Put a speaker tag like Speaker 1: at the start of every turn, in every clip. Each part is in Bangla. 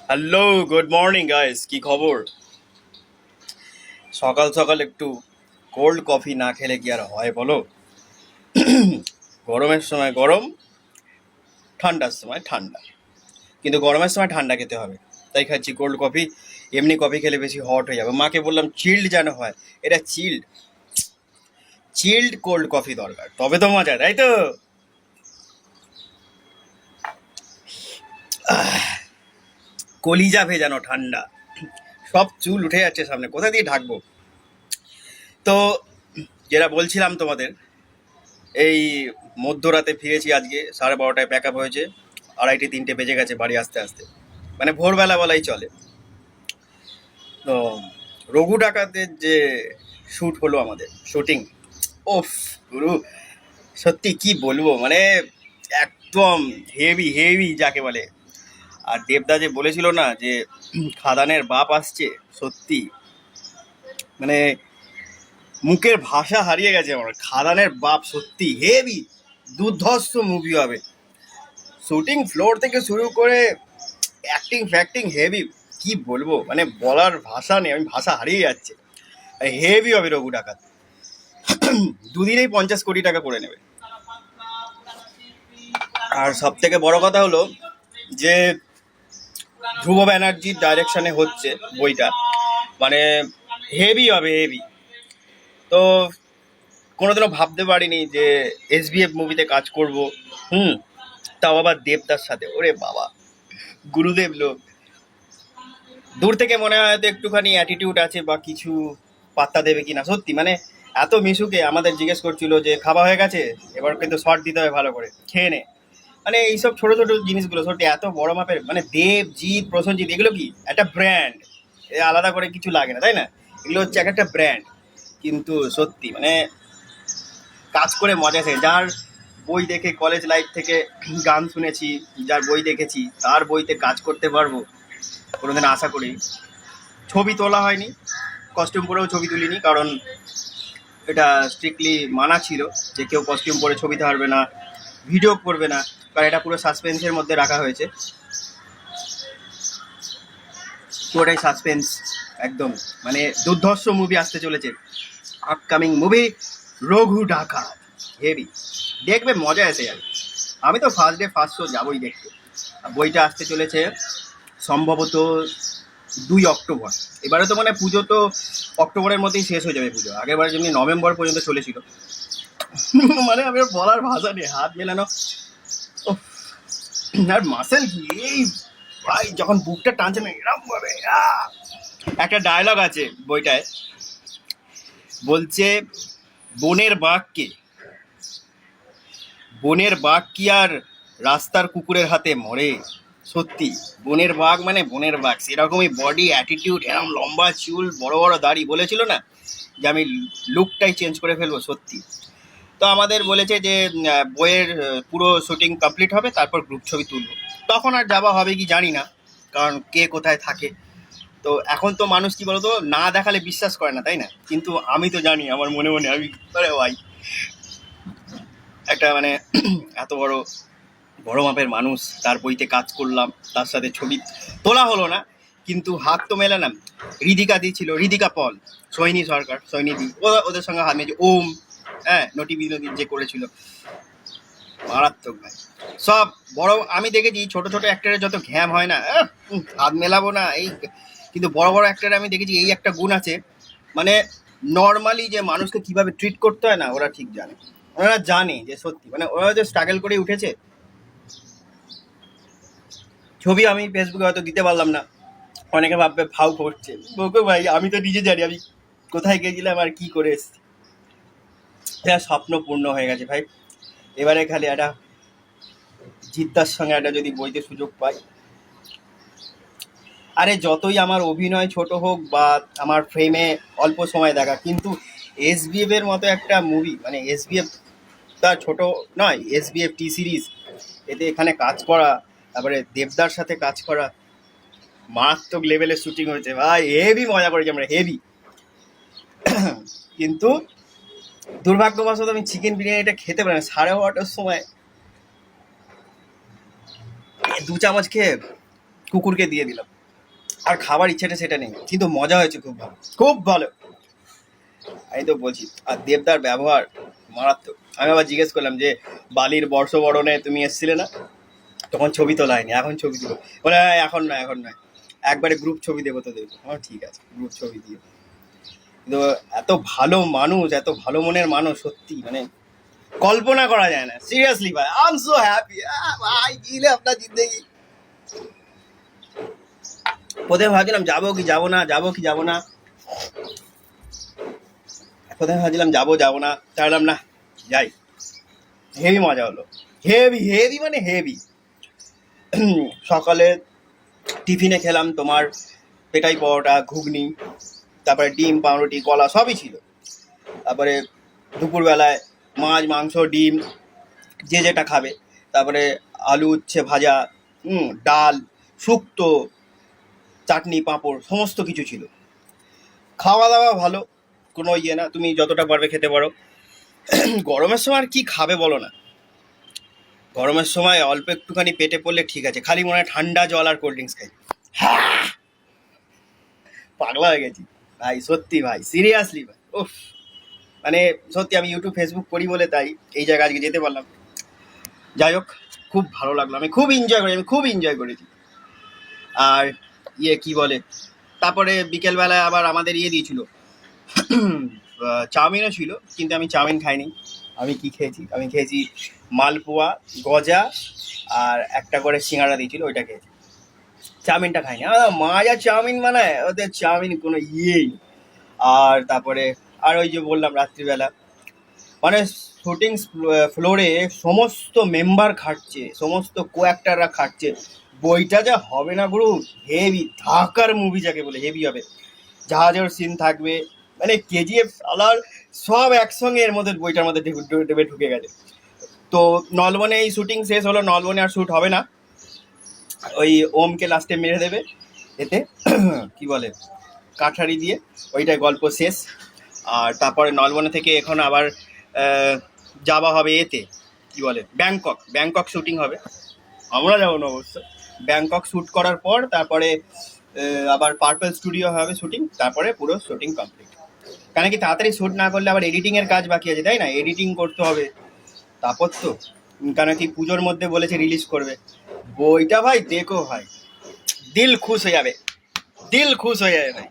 Speaker 1: হ্যালো, গুড মর্নিং গাইস, কি খবর? সকাল সকাল একটু কোল্ড কফি না খেলে কি আর হয় বলো? গরমের সময় গরম, ঠান্ডার সময় ঠান্ডা, কিন্তু গরমের সময় ঠান্ডা খেতে হবে, তাই খাচ্ছি কোল্ড কফি। এমনি কফি খেলে বেশি হট হয়ে যাবে। মাকে বললাম চিল্ড যেন হয়, এটা চিল্ড চিল্ড কোল্ড কফি দরকার, তবে তো মজা, তাই তো? কলিজা ভেজানো ঠান্ডা, সব চুল উঠে যাচ্ছে সামনে, কোথা দিয়ে ঢাকবো? তো যেটা বলছিলাম তোমাদের, এই মধ্যরাতে ফিরেছি আজকে, 12:30টায় প্যাক আপ হয়েছে, 2:30-3টে বেজে গেছে বাড়ি আসতে আসতে, মানে ভোরবেলা বলাই চলে। তো রঘু ডাকাতের যে শ্যুট হলো, আমাদের শুটিং, ওফ গুরু, সত্যি কি বলবো, মানে একদম হেভি হেভি যাকে বলে। আর দেবদা যে বলেছিল না যে খাদানের বাপ আসছে, সত্যি মানে মুখের ভাষা হারিয়ে গেছে আমার। খাদানের বাপ সত্যি হেভি দুর্ধর্ষ মুভি হবে। শুটিং ফ্লোর থেকে শুরু করে অ্যাক্টিং ফ্যাক্টিং হেভি, কি বলবো, মানে বলার ভাষা নেই, আমি ভাষা হারিয়ে যাচ্ছে। হেভি হবে রঘু ডাকাত। দুদিনেই 50 কোটি টাকা করে নেবে। আর সব থেকে বড় কথা হলো যে ধ্রুব ব্যানার্জির ডাইরেকশনে হচ্ছে বইটা, মানে হেভি হবে হেভি। তো কোনোদিনও ভাবতে পারিনি যে এসবিএফ মুভিতে কাজ করব। হুম, তাও আবার দেবদার সাথে, ওরে বাবা, গুরুদেব লোক। দূর থেকে মনে হয় হয়তো একটুখানি অ্যাটিটিউড আছে বা কিছু, পাত্তা দেবে কিনা, সত্যি মানে এত মিশুকে আমাদের জিজ্ঞেস করছিল যে খাওয়া হয়ে গেছে, এবার কিন্তু শর্ট দিতে হবে, ভালো করে খেয়ে নে। মানে এইসব ছোট ছোট জিনিসগুলো সত্যি এত বড় মাপের, মানে দেবজিৎ প্রসেনজিৎ এগুলো কি একটা ব্র্যান্ড, আলাদা করে কিছু লাগে না, তাই না? এগুলো হচ্ছে এক একটা ব্র্যান্ড। কিন্তু সত্যি মানে কাজ করে মজা আছে। যার বই দেখে কলেজ লাইফ থেকে গান শুনেছি, যার বই দেখেছি, তার বইতে কাজ করতে পারবো কোনোদিন আশা করি। ছবি তোলা হয়নি, কস্টিউম পরেও ছবি তুলিনি, কারণ এটা স্ট্রিক্টলি মানা ছিল যে কেউ কস্টিউম পরে ছবি পারবে না, ভিডিও করবে না, কারণ এটা পুরো সাসপেন্সের মধ্যে রাখা হয়েছে। পুরোটাই সাসপেন্স, একদম মানে দুর্ধর্ষ মুভি আসতে চলেছে, আপকামিং মুভি রঘু ডাকাত, হেভি, দেখবে মজা এসে যাবে। আমি তো ফার্স্ট ডে ফার্স্ট শো যাবোই দেখতে। আর বইটা আসতে চলেছে সম্ভবত 2 অক্টোবর। এবারে তো মানে পুজো তো অক্টোবরের মধ্যেই শেষ হয়ে যাবে পুজো, আগেরবার যেমনি নভেম্বর পর্যন্ত চলেছিল। মানে আমি আর বলার ভাষা নেই, হাত মেলানো। উফ, আর মাসেল কি এই, ভাই যখন বুকটা টানছে না এরকম ভাবে, একটা ডায়লগ আছে বইটায়, বলছে বনের বাঘ কে, বনের বাঘ কি আর রাস্তার কুকুরের হাতে মরে? সত্যি বনের বাঘ মানে বনের বাঘ, সেরকমই বডি, অ্যাটিটিউড, এরকম লম্বা চুল, বড় বড় দাড়ি। বলেছিল না যে আমি লুকটাই চেঞ্জ করে ফেলবো, সত্যি। তো আমাদের বলেছে যে বইয়ের পুরো শুটিং কমপ্লিট হবে, তারপর গ্রুপ ছবি তুলবো। তখন আর যাওয়া হবে কি জানি না, কারণ কে কোথায় থাকে। তো এখন তো মানুষ কি বলতো, না দেখালে বিশ্বাস করে না, তাই না? কিন্তু আমি তো জানি আমার মনে মনে, আমি আরে ভাই একটা মানে এত বড় বড় মাপের মানুষ, তার বইতে কাজ করলাম, তার সাথে ছবি তোলা হলো না, কিন্তু হাত তো মেলালাম। রিদিকা দি ছিল, রিদিকা পল, সৈনী সরকার, সৈনী দি, ওদের সঙ্গে হাত মেয়েছে, ওম, হ্যাঁ, নটি বিনোদিন যে করেছিল, মারাত্মক ভাই। সব বড় আমি দেখেছি, ছোট ছোট অ্যাক্টরের যত ঘ্যাম হয় না, হাত মেলাবো না এই, কিন্তু বড় বড় অ্যাক্টরে আমি দেখেছি এই একটা গুণ আছে, মানে নর্মালি যে মানুষকে কিভাবে ট্রিট করতে হয় না, ওরা ঠিক জানে। ওরা জানে যে সত্যি মানে ওরা যে স্ট্রাগল করে উঠেছে। ছবি আমি ফেসবুকে হয়তো দিতে পারলাম না, অনেকে ভাববে ফাউ করছে, বলবো ভাই আমি তো নিজে জানি আমি কোথায় গেছিলাম আর কি করে এসেছি। এটা স্বপ্ন পূর্ণ হয়ে গেছে ভাই। এবারে খালি একটা জিদ্দার সঙ্গে একটা যদি বইতে সুযোগ পাই। আরে যতই আমার অভিনয় ছোট হোক বা আমার ফ্রেমে অল্প সময় দেখা, কিন্তু এসবিএফ এর মতো একটা মুভি, মানে এসবিএফ তা ছোট নয়, এসবিএফ টি সিরিজ, এতে এখানে কাজ করা, তারপরে দেবদার সাথে কাজ করা, মারাত্মক লেভেলের শুটিং হয়েছে ভাই, হেভি মজা করেছি আমরা, হেভি। কিন্তু দুর্ভাগ্যবশত আমি চিকেন বিরিয়ানিটা খেতে পারি না 12:30টার সময়, 2 চামচ খেয়ে কুকুরকে দিয়ে দিলাম। আর খাবার ইচ্ছেটা সেটা নেই, কিন্তু মজা হয়েছে, খুব ভালো, খুব ভালো। আমি তো বলছি, আর দেবদার ব্যবহার মারাত্মক। আমি আবার জিজ্ঞেস করলাম যে বালির বর্ষবরণে তুমি এসেছিলে না, তখন ছবি তোলা হয়নি, এখন ছবি তুলো। বলে "হ্যাঁ, এখন নয়, এখন নয়, একবারে গ্রুপ ছবি দেবো তো দেবো"। আমার ঠিক আছে, গ্রুপ ছবি দিও। কিন্তু এত ভালো মানুষ, এত ভালো মনের মানুষ, সত্যি মানে কল্পনা করা যায় না। সিরিয়াসলি ভাই, আই এম সো হ্যাপি ভাই, গিলে আপনার জিন্দেগি। প্রথমে ভাবছিলাম যাবো কি যাবো না, যাবো কি যাবো না, প্রথমে ভাবছিলাম যাবো যাবো না, চাইলাম না, যাই। হেভি মজা হলো, হেভি হেভি মানে হেভি। সকালে টিফিনে খেলাম তোমার পেটাই পরোটা, ঘুগনি, তারপরে ডিম, পাউরুটি, কলা সবই ছিল। তারপরে দুপুরবেলায় মাছ, মাংস, ডিম, যে যেটা খাবে। তারপরে আলু উচ্ছে ভাজা, ডাল, শুক্তো, চাটনি, পাঁপড়, সমস্ত কিছু ছিল। খাওয়া দাওয়া ভালো, কোনো ইয়ে না, তুমি যতটা পারবে খেতে পারো। গরমের সময় আর কি খাবে বলো না, গরমের সময় অল্প একটুখানি পেটে পড়লে ঠিক আছে, খালি মনে হয় ঠান্ডা জল আর কোল্ড ড্রিঙ্কস খাই। পাগলা হয়ে গেছি ভাই, সত্যি ভাই, সিরিয়াসলি ভাই, উফ। মানে সত্যি আমি ইউটিউব ফেসবুক করি বলে তাই এই জায়গায় আজকে যেতে পারলাম। যাই হোক, খুব ভালো লাগলো, আমি খুব এনজয় করি, আমি খুব এনজয় করেছি। আর ইয়ে কি বলে, তারপরে বিকেলবেলায় আবার আমাদের ইয়ে দিয়েছিল, চাউমিনও ছিল, কিন্তু আমি চাউমিন খাইনি। আমি কি খেয়েছি, আমি খেয়েছি মালপোয়া, গজা, আর একটা করে সিঙ্গাড়া দিয়েছিল, ওইটা খেয়েছি। চাউমিনটা খাইনি। মা যা চাউমিন বানায়, ওদের চাউমিন কোনো ইয়েই নেই। আর তারপরে আর ওই যে বললাম রাত্রিবেলা, মানে শুটিং ফ্লোরে সমস্ত মেম্বার খাটছে, সমস্ত কো অ্যাক্টাররা খাটছে। বইটা যা হবে না গুরু, হেভি ধাকার মুভি যাকে বলে, হেভি হবে। জাহাজের সিন থাকবে, মানে কেজিএফ আলার সব একসঙ্গে এর মধ্যে, বইটার মধ্যে ঢুকে গেছে। তো নলবনে এই শুটিং শেষ হলো, নলবনে আর শ্যুট হবে না, ওই ওমকে লাস্টে মেরে দেবে এতে কি বলে কাঠারি দিয়ে, ওইটাই গল্প শেষ। আর তারপরে নলবনে থেকে এখন আবার যাওয়া হবে এতে কি বলে ব্যাংকক, ব্যাংকক শুটিং হবে। আমরা যাবো না অবশ্য। ব্যাংকক শ্যুট করার পর তারপরে আবার পার্পল স্টুডিও হবে শুটিং, তারপরে পুরো শুটিং কমপ্লিট। কেন কি তাড়াতাড়ি শ্যুট না করলে আবার এডিটিংয়ের কাজ বাকি আছে, তাই না? এডিটিং করতে হবে, তারপর তো কেন কি পুজোর মধ্যে বলেছে রিলিজ করবে। বইটা ভাই দেখো ভাই, দিল খুশ হয়ে যাবে, দিল খুশ হয়ে যাবে ভাই,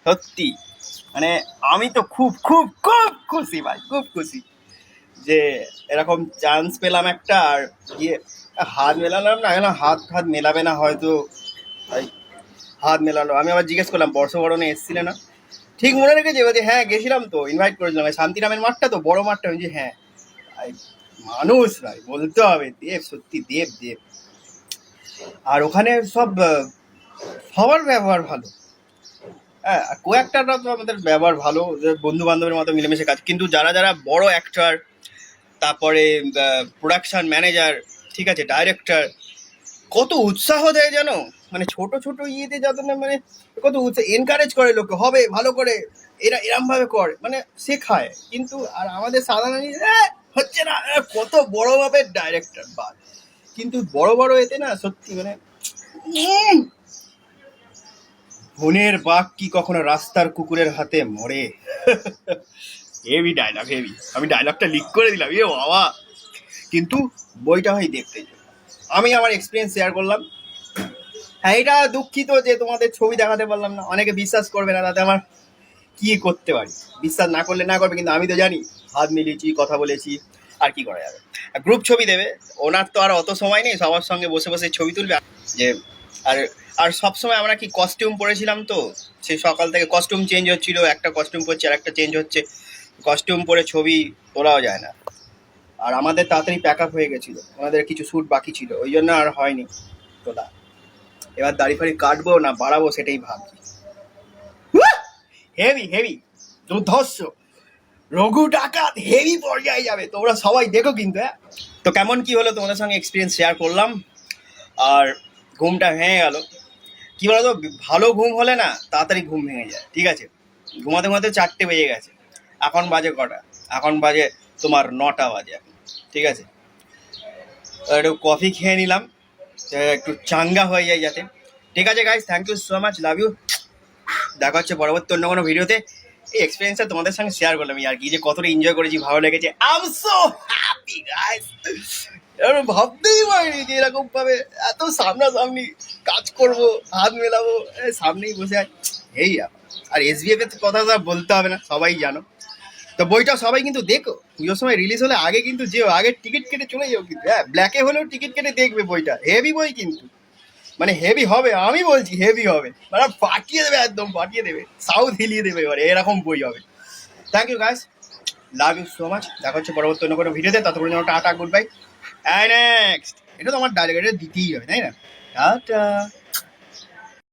Speaker 1: সত্যি। মানে আমি তো খুব খুব খুব খুশি ভাই, খুব খুশি যে এরকম চান্স পেলাম একটা। আর গিয়ে হাত মেলালাম না, কেন হাত হাত মেলাবে না হয়তো, তাই হাত মেলালো। আমি আবার জিজ্ঞেস করলাম বর্ষবরণে এসেছিলে না, ঠিক মনে রেখেছে যে হ্যাঁ গেছিলাম তো, ইনভাইট করেছিলাম, শান্তিরামের মাঠটা তো বড় মাঠটা, যে হ্যাঁ। মানুষ ভাই বলতে হবে, দেব, সত্যি দেব দেব। আর ওখানে সব সবার ব্যবহার ভালো, হ্যাঁ। কো অ্যাক্টাররা তো আমাদের ব্যবহার ভালো, বন্ধু বান্ধবের মতো মিলেমিশে কাজ। কিন্তু যারা যারা বড় অ্যাক্টার, তারপরে প্রোডাকশন ম্যানেজার, ঠিক আছে, ডাইরেক্টর, কত উৎসাহ দেয় যেন, মানে ছোট ছোট ইয়েতে যাতে না, মানে কত উৎসাহ, এনকারেজ করে লোককে, হবে ভালো করে, এরা এরম ভাবে করে, মানে শেখায়। কিন্তু আর আমাদের সাধারণ হচ্ছে না, কত বড় মাপের ডাইরেক্টর বাদ, কিন্তু বড় বড় এতে না সত্যি মানে বনের বাঘ কি কখনো রাস্তার কুকুরের হাতে মরে। Heavy dialogue, heavy. আমি ডায়লগটা লিক করে দিলাম, এ বাবা। কিন্তু বইটা হয় দেখতে, আমি আমার এক্সপিরিয়েন্স শেয়ার করলাম। হ্যাঁ, এটা দুঃখিত যে তোমাদের ছবি দেখাতে পারলাম না, অনেকে বিশ্বাস করবে না, তাতে আমার কি করতে পারি, বিশ্বাস না করলে না করবে, কিন্তু আমি তো জানি হাত মিলিয়েছি, কথা বলেছি, আর কি করা যাবে। গ্রুপ ছবি দেবে, ওনার তো আর অত সময় নেই সবার সঙ্গে বসে বসে ছবি তুলবে যে। আর আর সবসময় আমরা কি কস্টিউম পরেছিলাম, তো সে সকাল থেকে কস্টিউম চেঞ্জ হচ্ছিল, একটা কস্টিউম পরছে আর একটা চেঞ্জ হচ্ছে, কস্টিউম পরে ছবি তোলাও যায় না। আর আমাদের তাড়াতাড়ি প্যাক আপ হয়ে গেছিলো, আমাদের কিছু শ্যুট বাকি ছিল, ওই জন্য আর হয়নি তোলা। এবার দাড়ি ফাড়ি কাটবো না বাড়াবো সেটাই ভাবছি। হেভি হেভি দুর্ধর্ষ, রঘু ডাকাত হেভি পর্যায়ে যাবে, তোমরা সবাই দেখো কিন্তু। হ্যাঁ, তো কেমন কি হলো তোমাদের সঙ্গে এক্সপিরিয়েন্স শেয়ার করলাম। আর ঘুমটা ভেঙে গেল, কি বলতো, ভালো ঘুম হলে না তাড়াতাড়ি ঘুম ভেঙে যায়, ঠিক আছে। ঘুমাতে ঘুমাতে 4টে বেজে গেছে, এখন বাজে কটা, এখন বাজে তোমার 9টা বাজে এখন, ঠিক আছে। একটু কফি খেয়ে নিলাম, একটু চাঙ্গা হয়ে যায় যাতে। ঠিক আছে guys, thank you so much, love you. দেখা হচ্ছে পরবর্তী অন্য কোনো ভিডিওতে। এই এক্সপিরিয়েন্সটা তোমাদের সঙ্গে শেয়ার করলাম আর কি, যে কতটা এনজয় করেছি, ভালো লেগেছে। I am so happy guys. ভাবতেই পারিনি যে এরকম ভাবে এত সামনাসামনি কাজ করব, হাত মেলাবো, সামনেই বসে আছে এই ব্যাপার। আর এসবিএফ এর কথা তো আর বলতে হবে না, সবাই জানো। তো বইটা সবাই কিন্তু দেখো, পুজোর সময় রিলিজ হলে আগে কিন্তু যেও, আগে টিকিট কেটে চলে যাও কিন্তু। হ্যাঁ, ব্ল্যাকে হলেও টিকিট কেটে দেখবে বইটা, হেভি বই কিন্তু, মানে হেভি হবে, আমি বলছি হেভি হবে, মানে ফাটিয়ে দেবে, একদম ফাটিয়ে দেবে, সাউথ হিলিয়ে দেবে এবারে, এরকম বই হবে। Thank you guys, love you so much. দেখা হচ্ছে পরবর্তী অন্য কোনো ভিডিওতে, ততক্ষণ যেন টাটা, গুড বাই। নেক্সট এটা তো আমার ডাইরেক্ট দিতেই হবে, তাই না? টাটা।